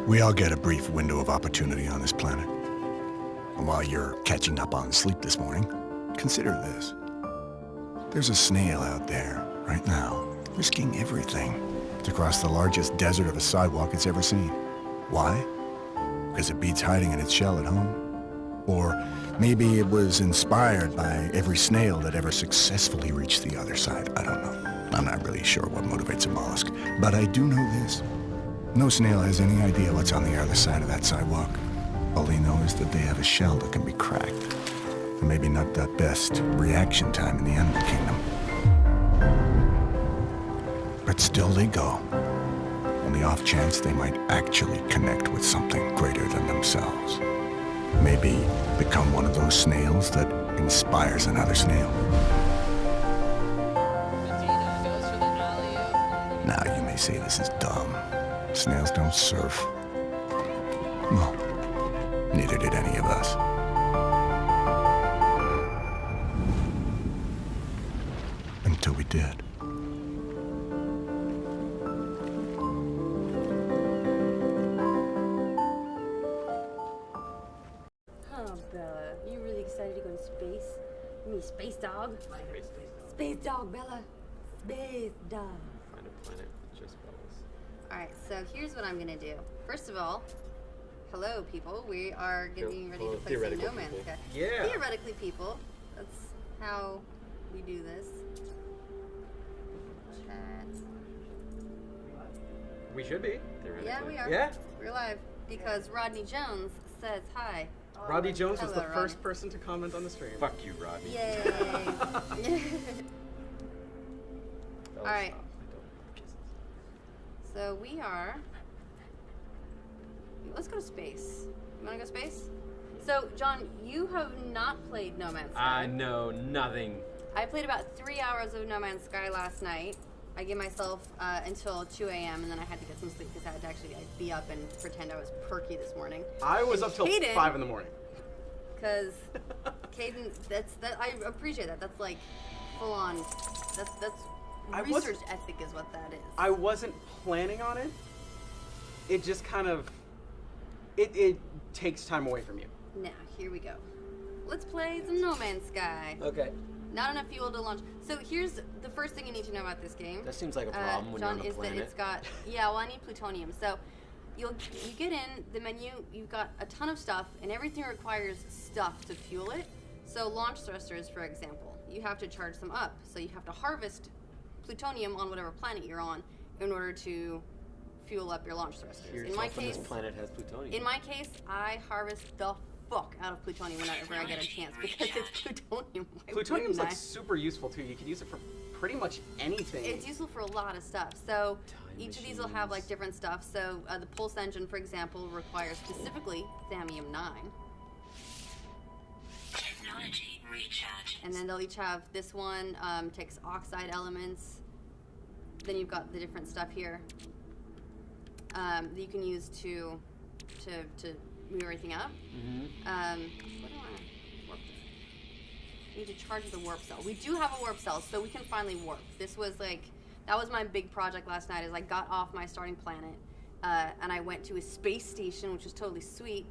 We all get a brief window of opportunity on this planet. And while you're catching up on sleep this morning, consider this. There's a snail out there, right now, risking everything to cross the largest desert of a sidewalk it's ever seen. Why? Because it beats hiding in its shell at home? Or maybe it was inspired by every snail that ever successfully reached the other side. I don't know. I'm not really sure what motivates a mollusk. But I do know this. No snail has any idea what's on the other side of that sidewalk. All they know is that they have a shell that can be cracked. And maybe not the best reaction time in the animal kingdom. But still they go. On the off chance they might actually connect with something greater than themselves. Maybe become one of those snails that inspires another snail. Now you may say this is dumb. Snails don't surf. Well, neither did any of us. Until we did. Oh, Bella, you really excited to go to space? You mean space dog? Space dog, Bella. Space dog. Find a planet with just bells. Alright, so here's what I'm gonna do. First of all, hello, people. We are getting ready to play some No Man's Sky. Yeah. Theoretically, people. That's how we do this. Chat. We should be. Theoretically. Yeah, we are. Yeah. We're live because Rodney Jones says hi. Rodney Jones was Hello, the Rodney. first person to comment on the stream. Fuck you, Rodney. Yay! All right. So we are. Let's go to space. You want to go space? So, John, you have not played No Man's Sky. I know nothing. I played about 3 hours of No Man's Sky last night. I gave myself until 2 a.m. and then I had to get some sleep because I had to actually be up and pretend I was perky this morning. I was up till Caden- 5 in the morning. Because Caden, I appreciate that. That's like full on. That's research ethic is what that is. I wasn't planning on it. It just kind of, it takes time away from you. Now, here we go. Let's play some No Man's Sky. Okay. Not enough fuel to launch. So here's the first thing you need to know about this game. That seems like a problem when John, you're on a is planet. that it's got, yeah, well, I need plutonium. So you get in the menu, you've got a ton of stuff, and everything requires stuff to fuel it. So launch thrusters, for example, you have to charge them up. So you have to harvest plutonium on whatever planet you're on in order to fuel up your launch thrusters. In my case, this planet has plutonium. in my case, I harvest the fuck out of plutonium whenever I get a chance because it's plutonium. Why Plutonium's wouldn't like I? super useful too. You can use it for pretty much anything. It's useful for a lot of stuff. So Time each of these will have like machines. different stuff. So the pulse engine, for example, requires specifically Thamium-9. Technology recharge. And then they'll each have this one takes oxide elements. Then you've got the different stuff here that you can use to move everything up. What do I warp? We need to charge the warp cell. We do have a warp cell, so we can finally warp. This was like, that was my big project last night. Is I got off my starting planet and I went to a space station, which was totally sweet.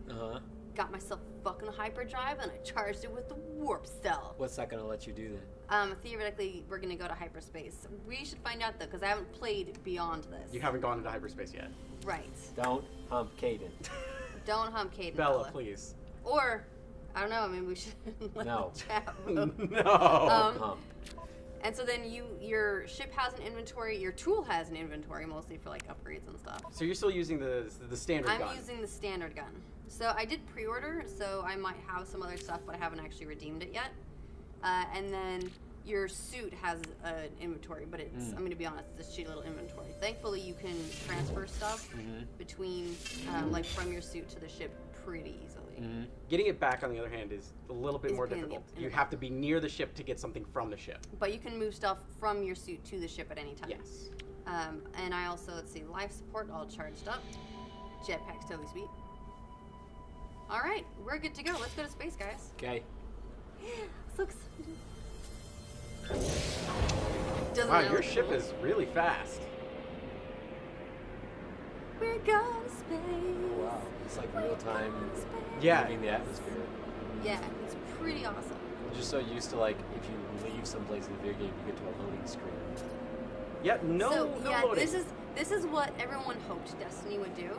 Got myself fucking hyperdrive and I charged it with the warp cell. What's that gonna let you do then? Theoretically, we're gonna go to hyperspace. We should find out though, because I haven't played beyond this. You haven't gone into hyperspace yet. Right. Don't hump Caden. Don't hump Caden. Bella, please. Or, I don't know, I mean, we should let No. the chat vote. No. Hump. And so then your ship has an inventory, your tool has an inventory, mostly for like upgrades and stuff. So you're still using the standard I'm gun. using the standard gun. So I did pre-order, so I might have some other stuff, but I haven't actually redeemed it yet. And then your suit has an inventory, but it's, I'm gonna be honest, it's a shitty little inventory. Thankfully, you can transfer stuff between, like from your suit to the ship pretty easily. Getting it back, on the other hand, is a little bit Is more pain in the- difficult. in You the- have to be near the ship to get something from the ship. But you can move stuff from your suit to the ship at any time. Yes. And I also, let's see, life support all charged up. Jetpack's totally sweet. All right, we're good to go. Let's go to space, guys. Okay. So excited. Doesn't Wow, that your look ship cool? is really fast. We're going to space. Wow. It's like real time Yeah. leaving the atmosphere. Yeah, it's pretty awesome. I'm just so used to like if you leave someplace in the video game, you get to a loading screen. Yeah, no loading. this is what everyone hoped Destiny would do,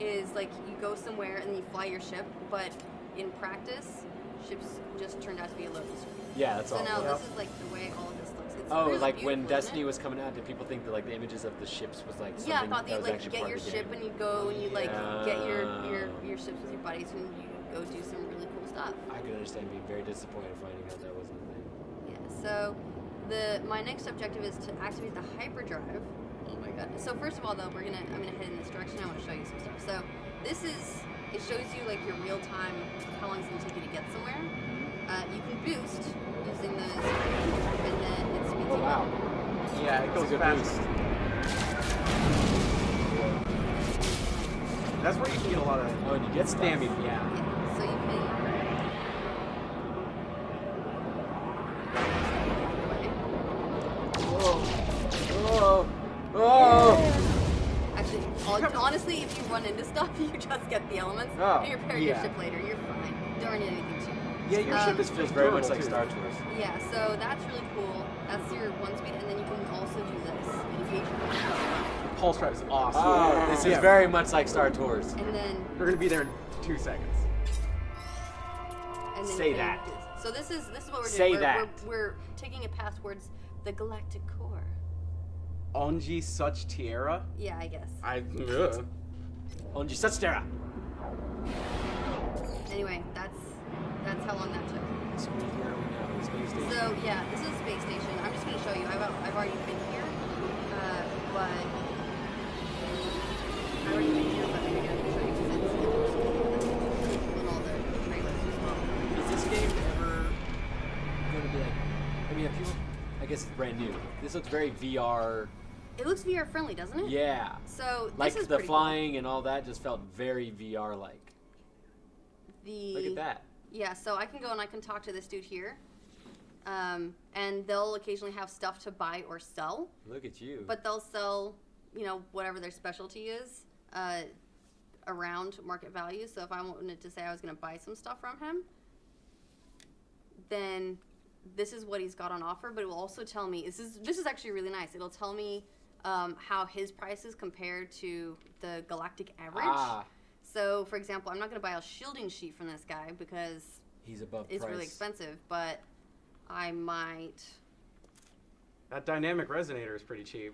is like you go somewhere and you fly your ship, but in practice, ships just turned out to be a loading screen. Yeah, that's So all. now Yep. this is like the way all of this looks. It's Oh, really like beautiful, when isn't Destiny it? was coming out, did people think that like the images of the ships was like something Yeah, I thought that you'd was like actually get part your of the ship game? and you go and you like get Yeah. your ships with your buddies and you go do some really cool stuff. I could understand being very disappointed finding out that wasn't a thing. Yeah. So my next objective is to activate the hyperdrive. Oh my god. So first of all though, I'm gonna head in this direction. I want to show you some stuff. So it shows you like your real time how long it's gonna take you to get somewhere. You can boost using the screen, and then it speeds Oh you wow. up. Yeah, it That's a goes good fast. boost. That's where you can get a lot of Oh, and you get stuff. stamina. Yeah. Yeah. So you can. Whoa. Oh. Actually, honestly, if you run into stuff, you just get the elements Oh, and you repair your yeah. ship later. You're fine. Don't need anything cheap. Yeah, your ship is Feels very much durable, like too. Star Tours. Yeah, so that's really cool. That's your one speed, and then you can also do this. Engage. Pulse drive is awesome. Oh, this is Yeah. very much like Star Tours. And then, We're gonna be there in 2 seconds. and then Say you can that. do this. So this is what we're Say doing. that. We're taking it past towards the galactic core. Onji such Tierra. Yeah, I guess. Onji Satstera. Anyway, that's how long that took. So we're here now, the space station. So yeah, this is a space station. I'm just going to show you. I've already been here, but I've already been here, but maybe I can show you because it's in all the trailers as well. Is this game ever going to be like? I mean, if people, I guess it's brand new. This looks very VR. It looks VR friendly, doesn't it? Yeah. So this Like is the pretty flying and all that just felt very VR like. Cool. The Look at that. Yeah, so I can go and I can talk to this dude here, and they'll occasionally have stuff to buy or sell. Look at you. But they'll sell, whatever their specialty is, around market value. So if I wanted to say I was going to buy some stuff from him, then this is what he's got on offer. But it will also tell me, this is actually really nice. It'll tell me how his prices compare to the galactic average. Ah. So, for example, I'm not going to buy a shielding sheet from this guy because He's above it's price. really expensive, but I might... That dynamic resonator is pretty cheap.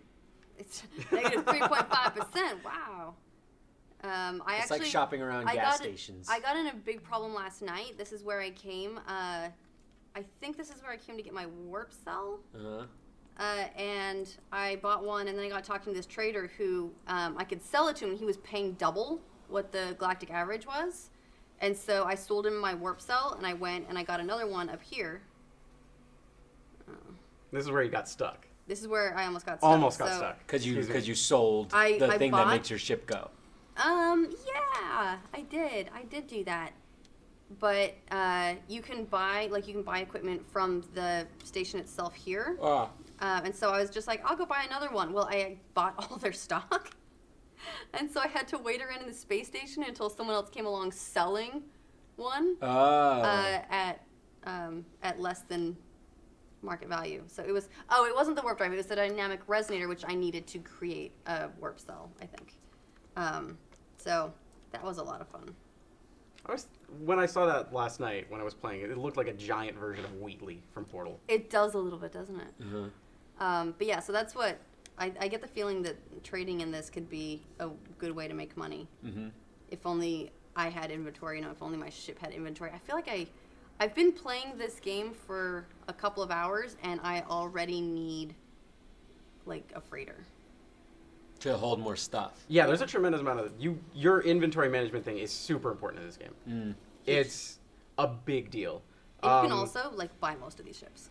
It's negative 3.5%. Wow. It's like shopping around gas stations. I got in a big problem last night. This is where I came. I think this is where I came to get my warp cell. Uh-huh. And I bought one, and then I got talking to this trader who I could sell it to him, and he was paying double what the galactic average was. And so I sold him my warp cell, and I went and I got another one up here. This is where you got stuck. This is where I almost got stuck. Almost got So- stuck. Because Excuse me. you sold I the thing that bought- makes your ship go. Yeah, I did. I did do that. But you can buy equipment from the station itself here. Ah. And so I was just like, I'll go buy another one. Well, I bought all their stock. And so I had to wait around in the space station until someone else came along selling one Oh. at less than market value. So it was, it wasn't the warp drive. It was the dynamic resonator, which I needed to create a warp cell, I think. So that was a lot of fun. When I saw that last night when I was playing it, it looked like a giant version of Wheatley from Portal. It does a little bit, doesn't it? Uh-huh. But yeah, so that's what I get the feeling that trading in this could be a good way to make money. Mm-hmm. If only I had inventory, if only my ship had inventory. I feel like I've been playing this game for a couple of hours, and I already need like a freighter. To hold more stuff. Yeah, there's a tremendous amount of your inventory management thing is super important in this game. Mm. It's a big deal. And you can also like buy most of these ships.